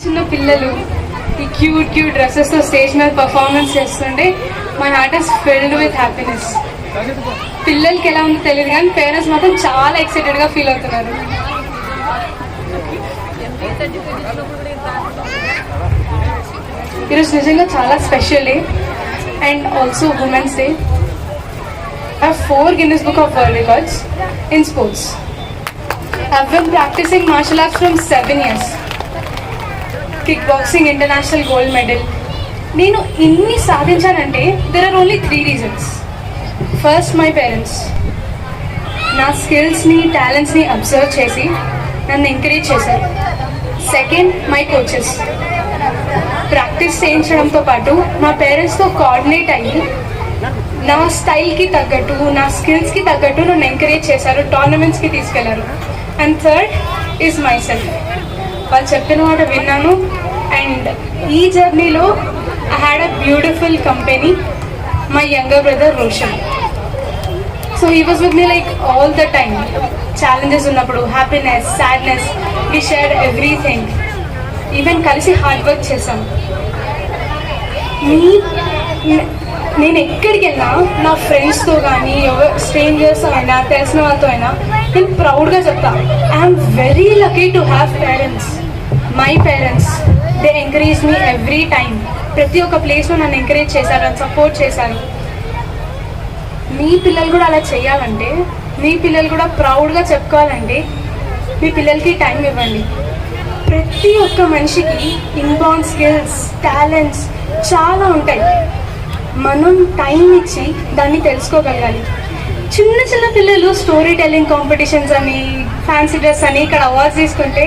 చిన్న పిల్లలు ఈ క్యూట్ డ్రెస్సెస్ తో స్టేజ్ మీద పర్ఫార్మెన్స్ చేస్తుంటే my heart is filled with happiness. పిల్లలకి ఎలా ఉందో తెలియదు కానీ పేరెంట్స్ మాత్రం చాలా ఎక్సైటెడ్ గా ఫీల్ అవుతున్నారు. ఈరోజు నిజంగా చాలా special day and also women's day. I have 4 Guinness Book of World Records in sports. I have been practicing martial arts from 7 years. Kickboxing international gold medal. నేను ఇన్ని సాధించానంటే there are only 3 reasons. First, my parents. నా స్కిల్స్ని టాలెంట్స్ని observe చేసి నన్ను encourage చేశారు. Second, my coaches. Practice చేయించడంతో పాటు మా పేరెంట్స్తో కోఆర్డినేట్ అయ్యి నా స్టైల్కి తగ్గట్టు నా స్కిల్స్కి తగ్గట్టు నన్ను ఎంకరేజ్ చేశారు, టోర్నమెంట్స్కి తీసుకెళ్లారు. And third is myself. వాళ్ళు చెప్పిన మాట విన్నాను అండ్ ఈ జర్నీలో I had a beautiful company, my younger brother Roshan. So he was with me like all the time. Challenges ఉన్నప్పుడు happiness, sadness, we shared everything. Even కలిసి హార్డ్ వర్క్ చేశాం. నేను ఎక్కడికి వెళ్ళినా నా ఫ్రెండ్స్తో కానీ స్ట్రేంజర్స్ అయినా తెలిసిన వాళ్ళతో అయినా నేను ప్రౌడ్గా చెప్తా, I'm very lucky to have parents. My parents they encourage me every time. ప్రతి ఒక్క ప్లేస్లో నన్ను ఎంకరేజ్ చేశారు, నన్ను సపోర్ట్ చేశారు. మీ పిల్లలు కూడా అలా చేయాలంటే, మీ పిల్లలు కూడా ప్రౌడ్గా చెప్పుకోవాలంటే మీ పిల్లలకి టైం ఇవ్వండి. ప్రతి ఒక్క మనిషికి ఇన్బౌండ్ స్కిల్స్, టాలెంట్స్ చాలా ఉంటాయి. మనం టైం ఇచ్చి దాన్ని తెలుసుకోగలగాలి. చిన్న పిల్లలు స్టోరీ టెల్లింగ్ కాంపిటీషన్స్ అని, ఫ్యాన్సీ డ్రెస్ అని ఇక్కడ అవార్డ్స్ తీసుకుంటే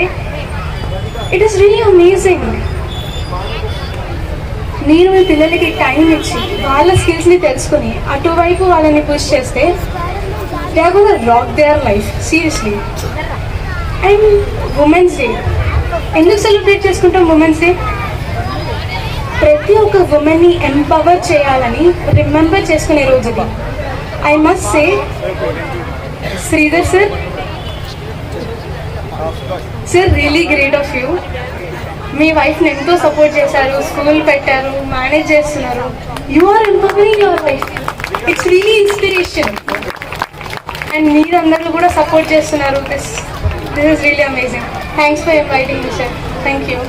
ఇట్ ఈస్ రియలీ అమేజింగ్. నేను మీ పిల్లలకి టైం ఇచ్చి వాళ్ళ స్కిల్స్ని తెలుసుకుని అటువైపు వాళ్ళని పుష్ చేస్తే they are gonna rock their life seriously. And women's day ఎందుకు సెలబ్రేట్ చేసుకుంటాం? ఉమెన్స్ డే ప్రతి ఒక్క ఉమెన్ని ఎంపవర్ చేయాలని రిమెంబర్ చేసుకునే రోజు ఇది. I must say Sridhar sir really great of you. మీ వైఫ్ని ఎంతో సపోర్ట్ చేశారు, స్కూల్ పెట్టారు, మేనేజ్ చేస్తున్నారు. You are empowering your wife. It's really inspiration. And మీరందరూ కూడా సపోర్ట్ చేస్తున్నారు. This is really amazing. Thanks for inviting me sir. Thank you.